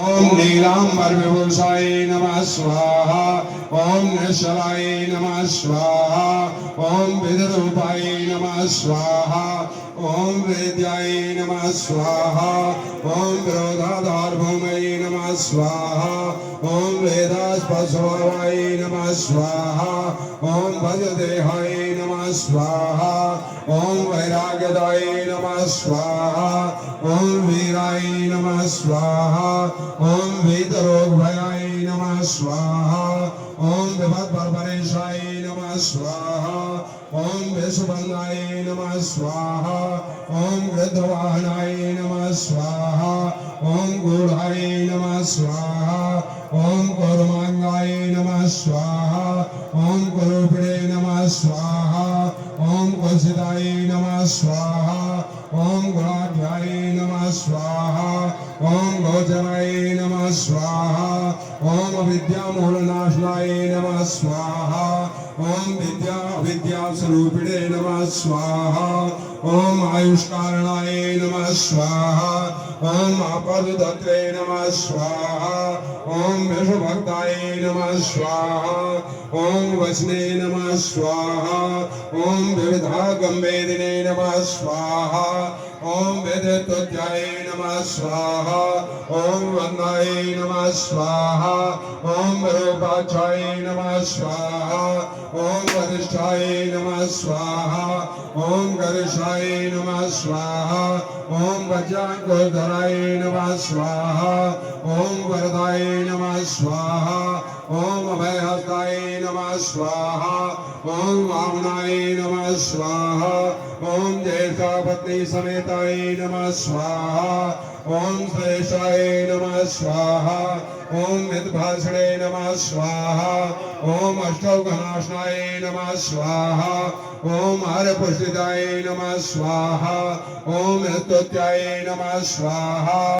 ओम नीलांबर विभूषाय नमः स्वाहा। ओम निश्चलाय नमः स्वाहा। ओम विद्रूपाय नमः स्वाहा। ओम वेद्याय नमः स्वाहा। ओम विरोधाधारभूमये नमः स्वाहा। ओम वेदास्पशवाय नमः स्वाहा। ओम भजदेहाय नमः स्वाहा। ओम वैराग्यदाय नमः स्वाहा। ओम वीराय नमः स्वाहा। ओम वीतरोगभयाय नमः स्वाहा। ओम विपद्बर्बरेशाय नमः स्वाहा। ओम विषुबन्धाय नमः स्वाहा। ओम गृध्रवाहनाय नमः स्वाहा। ओम गूढ़ाय नमः स्वाहा। ओम कौरमांगाय नमः स्वाहा। ओम कुरूपिणे नमः स्वाहा। ओम कुलसिताय नमः स्वाहा। ओम गुणाढ्याय नमः स्वाहा। ओम गोचराय नमः स्वाहा। ओम विद्यामूलनाशनाय नमः स्वाहा। ओम विद्यास्वरूपिणे नमः स्वाहा। ओम आयुष्कारणाय नमः स्वाहा। ओम आपदुदत्रे नमः स्वाहा। ओम विष्णुभक्ताय नमः स्वाहा। ओम वचने नमः स्वाहा। ओम विविधागम्भेदिने नमः स्वाहा। ओम वेदत्वत्याय नमः स्वाहा। ओम वन्दाय नमः स्वाहा। ओम विरूपाक्षाय नमः स्वाहा। ओम वरिष्ठाय नमः स्वाहा। ओम गरिष्ठाय नमः स्वाहा। ओम वज्रांकुरधराय नमः स्वाहा। ओम वरदाय नमः स्वाहा। ओम अभयहस्ताय नमः स्वाहा। ओम वामनाय नमः स्वाहा। ओम ज्येष्ठापत्नी समेताय नमः स्वाहा। ओम श्रेष्ठाय नमः स्वाहा। ओम मितभाषणे नमः स्वाहा। ओम अष्टौघनाशनाय नमः स्वाहा। ओम हरपुष्टिदाय नमः स्वाहा। ओम स्तुत्याय नमः स्वाहा।